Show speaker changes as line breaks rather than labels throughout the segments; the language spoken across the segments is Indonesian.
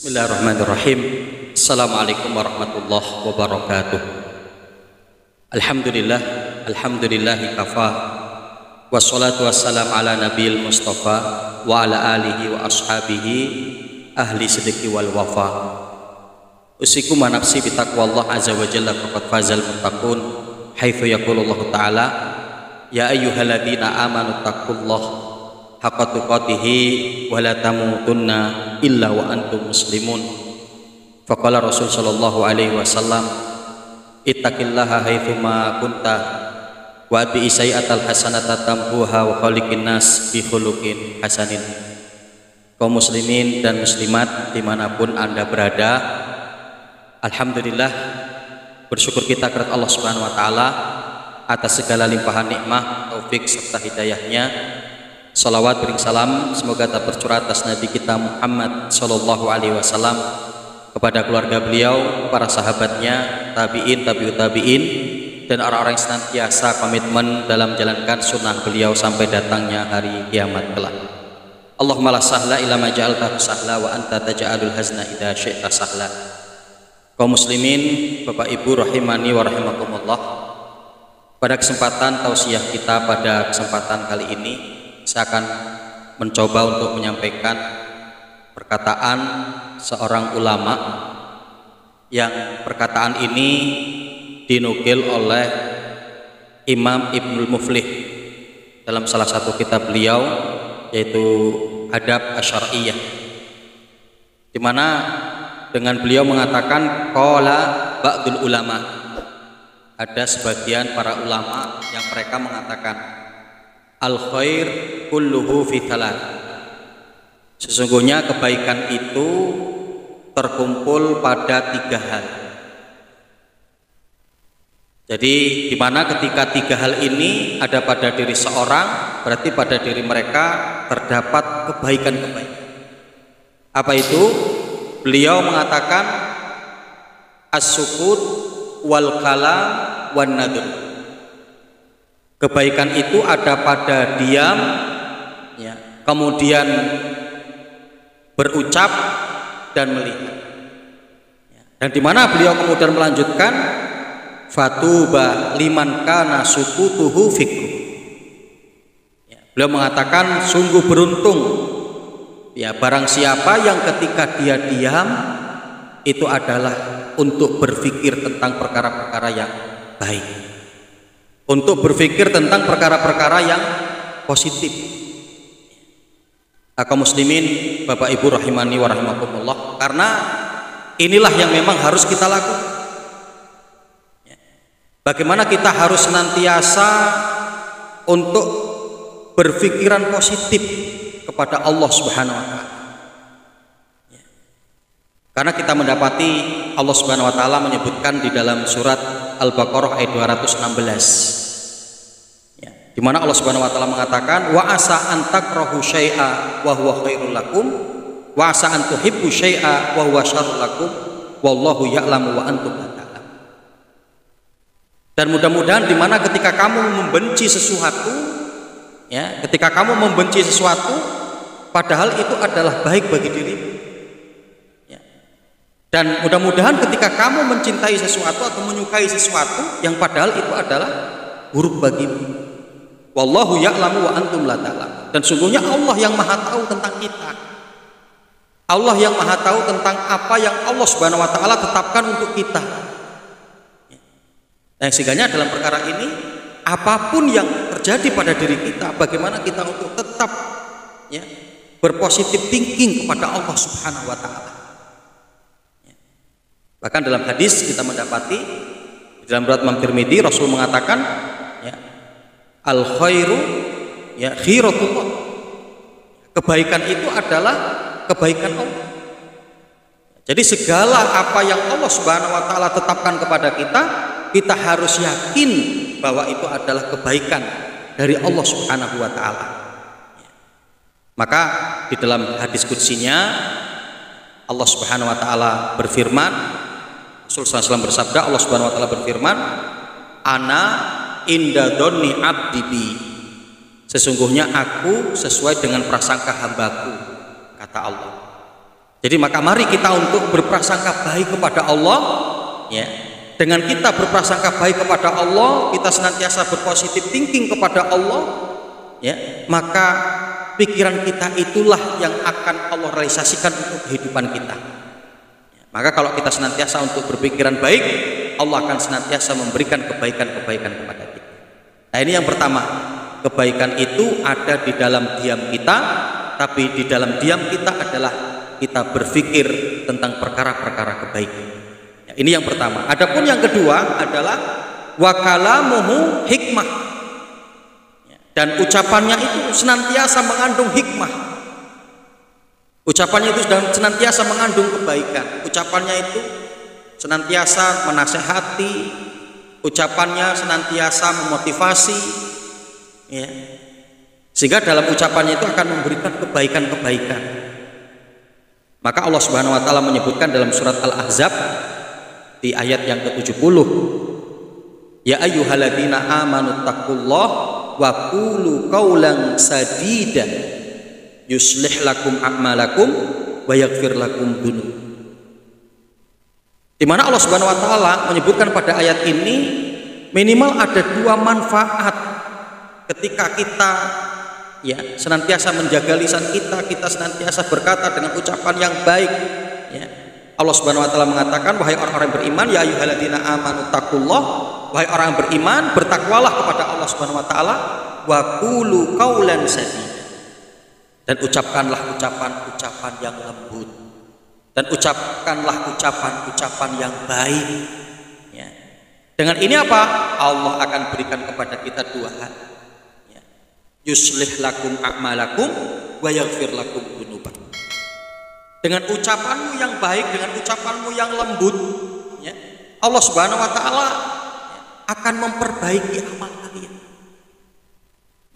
Bismillahirrahmanirrahim. Assalamualaikum warahmatullahi wabarakatuh. Alhamdulillahi kafa. Wassalatu wassalamu ala nabiyil mustafa wa ala alihi wa ashabihi ahli sidqi wal wafa. Usikum wa nafsi bitaqwallah azza wa jalla faqad fazal muttaqun. Haitsu yaqulullahu ta'ala ya ayyuhalladzina amanu taqullaha haqqa tuqatihi wa la tamutunna illa wa antum muslimun. Faqala Rasul sallallahu alaihi wasallam ittaqillaha haitsu ma kunta wa bi sayyi'atal hasanata tamhuha wa khaliqin nas bi khuluqin hasanin. Kaum muslimin dan muslimat dimanapun Anda berada, alhamdulillah bersyukur kita kepada Allah Subhanahu wa taala atas segala limpahan nikmat, taufik serta hidayahnya. Salawat bering salam semoga tak tercurah atas Nabi kita Muhammad sallallahu alaihi wasallam, kepada keluarga beliau, para sahabatnya, tabi'in, tabi'ut tabi'in, dan orang-orang yang senantiasa komitmen dalam menjalankan sunnah beliau sampai datangnya hari kiamat kelak. Allahumma la sahla illa ma ja'altahu sahla wa anta taj'alul hazna idza syi'ta sahla. Kaum muslimin, Bapak Ibu rahimani wa rahimakumullah. Pada kesempatan tausiah kita pada kesempatan kali ini, saya akan mencoba untuk menyampaikan perkataan seorang ulama yang perkataan ini dinukil oleh Imam Ibnul Muflih dalam salah satu kitab beliau, yaitu Adab Asy'ariyah, di mana dengan beliau mengatakan qala ba'dul ulama, ada sebagian para ulama yang mereka mengatakan al khair kulluhu fi thalath, sesungguhnya kebaikan itu terkumpul pada 3 hal. Jadi di mana ketika 3 hal ini ada pada diri seorang, berarti pada diri mereka terdapat kebaikan-kebaikan. Apa itu? Beliau mengatakan as-sukut wal kalam wan nadr. Kebaikan itu ada pada diam, ya, kemudian berucap dan melihat. Ya. Dan di mana beliau kemudian melanjutkan fatuba liman kana sukutuhu fikru. Ya. Beliau mengatakan sungguh beruntung, ya, barang siapa yang ketika dia diam itu adalah untuk berpikir tentang perkara-perkara yang baik, untuk berpikir tentang perkara-perkara yang positif. Kaum muslimin, Bapak Ibu rahimani wa rahimakumullah, karena inilah yang memang harus kita lakukan. Bagaimana kita harus senantiasa untuk berpikiran positif kepada Allah Subhanahu wa taala. Karena kita mendapati Allah Subhanahu wa taala menyebutkan di dalam surat Al-Baqarah ayat 216, di mana Allah Subhanahu wa taala mengatakan wa asa an takrahu syai'a wa huwa khairul lakum wa asa an tuhibbu syai'a wa huwa syarrul lakum wallahu ya'lamu wa antum la ta'lamun. Dan mudah-mudahan di mana ketika kamu membenci sesuatu, ya, ketika kamu membenci sesuatu padahal itu adalah baik bagi dirimu. Ya. Dan mudah-mudahan ketika kamu mencintai sesuatu atau menyukai sesuatu yang padahal itu adalah buruk bagimu. Wallahu ya'lamu wa antum la ta'lamun. Dan sungguhnya Allah yang Maha tahu tentang kita. Allah yang Maha tahu tentang apa yang Allah Subhanahu wa taala tetapkan untuk kita. Nah, sehingganya dalam perkara ini apapun yang terjadi pada diri kita, bagaimana kita untuk tetap, ya, berpositif thinking kepada Allah Subhanahu wa taala. Bahkan dalam hadis kita mendapati dalam riwayat Imam Tirmidzi Rasul mengatakan, ya, al khairu, ya, khiratullah. Kebaikan itu adalah kebaikan Allah. Jadi segala apa yang Allah Subhanahu wa taala tetapkan kepada kita, kita harus yakin bahwa itu adalah kebaikan dari Allah Subhanahu wa taala. Maka di dalam hadis qudsinya Allah Subhanahu wa taala berfirman, Rasulullah SAW bersabda, Allah Subhanahu wa taala berfirman, ana inda dhanni abdi bi, sesungguhnya aku sesuai dengan prasangka hambaku, kata Allah. Jadi maka mari kita untuk berprasangka baik kepada Allah, ya. Dengan kita berprasangka baik kepada Allah, kita senantiasa berpositif thinking kepada Allah, ya, maka pikiran kita itulah yang akan Allah realisasikan untuk kehidupan kita. Maka kalau kita senantiasa untuk berpikiran baik, Allah akan senantiasa memberikan kebaikan-kebaikan kepada kita. Nah, ini yang pertama, kebaikan itu ada di dalam diam kita, tapi di dalam diam kita adalah kita berpikir tentang perkara-perkara kebaikan. Ya, ini yang pertama. Adapun yang kedua adalah wa kalamuhu hikmah. Ya, dan ucapannya itu senantiasa mengandung hikmah. Ucapannya itu senantiasa mengandung kebaikan. Ucapannya itu senantiasa menasehati. Ucapannya senantiasa memotivasi. Ya. Sehingga dalam ucapannya itu akan memberikan kebaikan-kebaikan. Maka Allah Subhanahu wa taala menyebutkan dalam surat Al-Ahzab di ayat yang ke-70, ya ayyuhalladzina amanu taqullaha wa qulu qawlan sadida yuslih lakum a'malakum wa yaghfir lakum dzunub. Di mana Allah Subhanahu wa taala menyebutkan pada ayat ini minimal ada dua manfaat ketika kita, ya, senantiasa menjaga lisan kita, kita senantiasa berkata dengan ucapan yang baik, ya. Allah Subhanahu wa taala mengatakan, wahai orang-orang beriman, ya ayyuhalladzina amanu taqullah, wahai orang yang beriman, bertakwalah kepada Allah Subhanahu wa taala, wa qulu qaulan sadida, dan ucapkanlah ucapan-ucapan yang lembut, dan ucapkanlah ucapan-ucapan yang baik, ya. Dengan ini apa? Allah akan berikan kepada kita dua hal. Yuslih lakum a'malakum wa yaghfir lakum dzunubakum. Dengan ucapanmu yang baik, dengan ucapanmu yang lembut, ya, Allah Subhanahu wa taala, ya, akan memperbaiki amal kalian.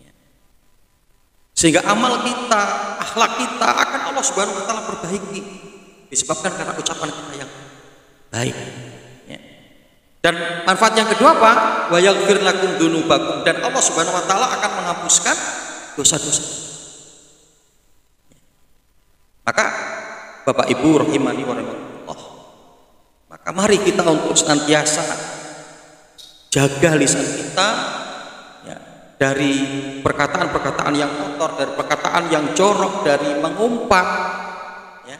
Ya. Sehingga amal kita, akhlak kita akan Allah Subhanahu wa taala perbaiki disebabkan karena ucapan kita yang baik. Dan manfaat yang kedua apa? Wa yaghfir lakum dzunubakum, dan Allah Subhanahu wa taala akan menghapuskan dosa-dosa. Maka Bapak Ibu rahimani wa rahimakumullah, maka mari kita untuk senantiasa jaga lisan kita, ya, dari perkataan-perkataan yang kotor, dari perkataan yang jorok, dari mengumpat, ya,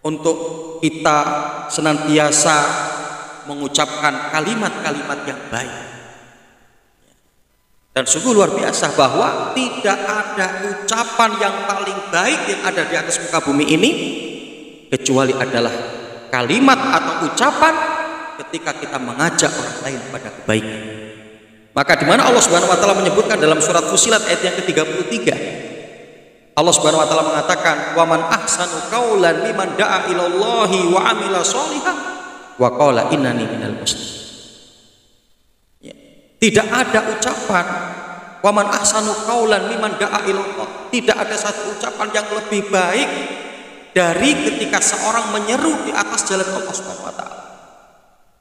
untuk kita senantiasa mengucapkan kalimat-kalimat yang baik. Dan sungguh luar biasa bahwa tidak ada ucapan yang paling baik yang ada di atas muka bumi ini kecuali adalah kalimat atau ucapan ketika kita mengajak orang lain pada kebaikan. Maka di mana Allah Subhanahu wa taala menyebutkan dalam surat Fussilat ayat yang ke-33, Allah Subhanahu wa taala mengatakan, "Wa man ahsanu qaulan mimman da'a ilallahi wa 'amila sholihan wa qala innani minal muslimin." Ya. Tidak ada ucapan wa man ahsanu qaulan mimman da'a ilallah. Tidak ada satu ucapan yang lebih baik dari ketika seorang menyeru di atas jalan Allah Subhanahu wa taala.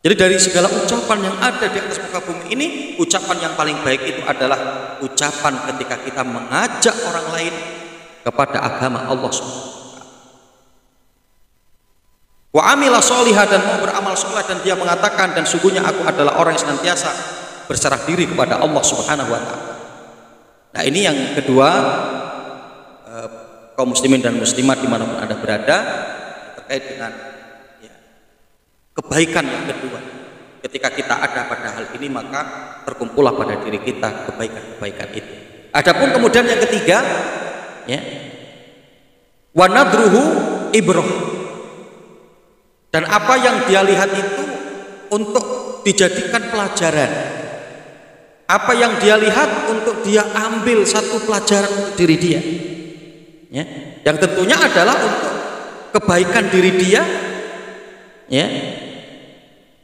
Jadi dari segala ucapan yang ada di atas muka bumi ini, ucapan yang paling baik itu adalah ucapan ketika kita mengajak orang lain kepada agama Allah Subhanahu wa taala. Wa amila sholihah, dan mau beramal soleh, dan dia mengatakan, dan sungguhnya aku adalah orang yang senantiasa berserah diri kepada Allah Subhanahu wa taala. Nah, ini yang kedua, kaum muslimin dan muslimat dimanapun Anda berada, terkait dengan, ya, kebaikan yang kedua. Ketika kita ada pada hal ini, maka terkumpullah pada diri kita kebaikan-kebaikan itu. Adapun kemudian yang ketiga, ya, wa nadruhu ibrah, dan apa yang dia lihat itu untuk dijadikan pelajaran. Apa yang dia lihat untuk dia ambil satu pelajaran untuk diri dia, ya, yang tentunya adalah untuk kebaikan diri dia, ya,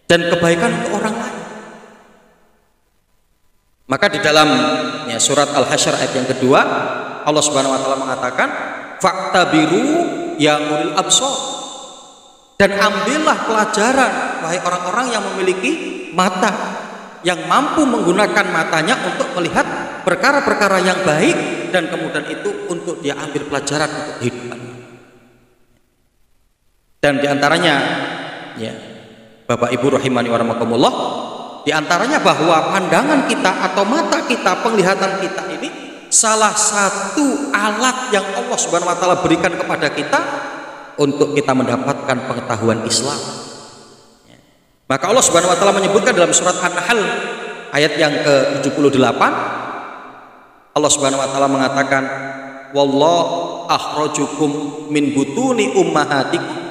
dan kebaikan untuk orang lain. Maka di dalam, ya, surat Al-Hasyr ayat yang kedua, Allah Subhanahu wa taala mengatakan, "Fa'tabiru ya ulil absar," dan ambillah pelajaran wahai orang-orang yang memiliki mata, yang mampu menggunakan matanya untuk melihat perkara-perkara yang baik, dan kemudian itu untuk dia ambil pelajaran untuk kehidupannya. Dan diantaranya, ya, Bapak Ibu rahimani wa rahmakumullah, diantaranya bahwa pandangan kita atau mata kita, penglihatan kita ini salah satu alat yang Allah Subhanahu wa taala berikan kepada kita untuk kita mendapatkan pengetahuan Islam. Maka Allah Subhanahu wa taala menyebutkan dalam surat An-Nahl ayat yang ke-78, Allah Subhanahu wa taala mengatakan, wallahu akhrajukum min butuni ummahatikum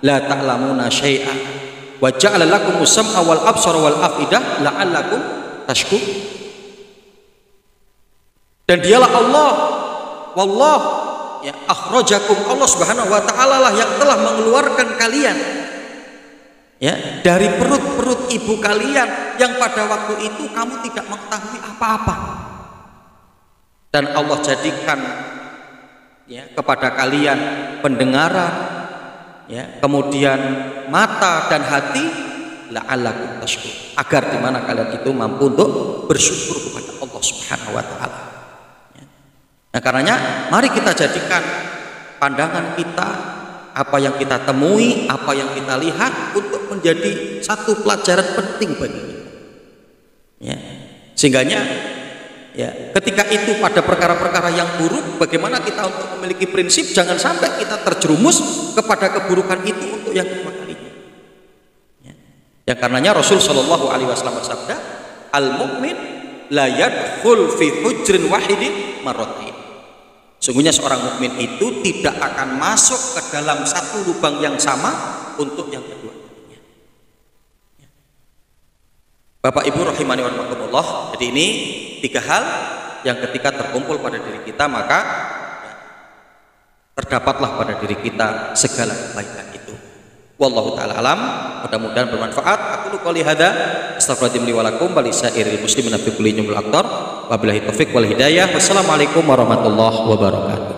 la ta'lamuna syai'an wa ja'ala lakumus sam'a wal absara wal afidah la'allakum tashkur. Dan dialah Allah, wallah, ya, akhrajakum, Allah Subhanahu wa taala lah yang telah mengeluarkan kalian, ya, dari perut-perut ibu kalian yang pada waktu itu kamu tidak mengetahui apa-apa. Dan Allah jadikan, ya, kepada kalian pendengaran, ya, kemudian mata dan hati, la'allakum tashkur, agar dimana kalian itu mampu untuk bersyukur kepada Allah Subhanahu wa taala. Nah, karenanya mari kita jadikan pandangan kita, apa yang kita temui, apa yang kita lihat untuk menjadi satu pelajaran penting bagi kita. Ya. Sehingganya, ya, ketika itu pada perkara-perkara yang buruk, bagaimana kita untuk memiliki prinsip jangan sampai kita terjerumus kepada keburukan itu untuk yang kedua kalinya. Ya. Ya, karenanya Rasul Shallallahu Alaihi Wasallam bersabda, al-mu'min la yadkhul fi hujrin wahidin marratain. Sungguhnya seorang mukmin itu tidak akan masuk ke dalam satu lubang yang sama untuk yang kedua kalinya. Bapak Ibu rahimani wa rahmatullah, jadi ini tiga hal yang ketika terkumpul pada diri kita maka, ya, terdapatlah pada diri kita segala kebaikan itu. Wallahu ta'ala alam, mudah-mudahan bermanfaat. Aku qouli hadza astaghfirullahaladzim li wa lakum wa lisairil muslimina fi kulli jumlatil aqdar. Wabillahi taufik wal hidayah. Wassalamualaikum warahmatullahi wabarakatuh.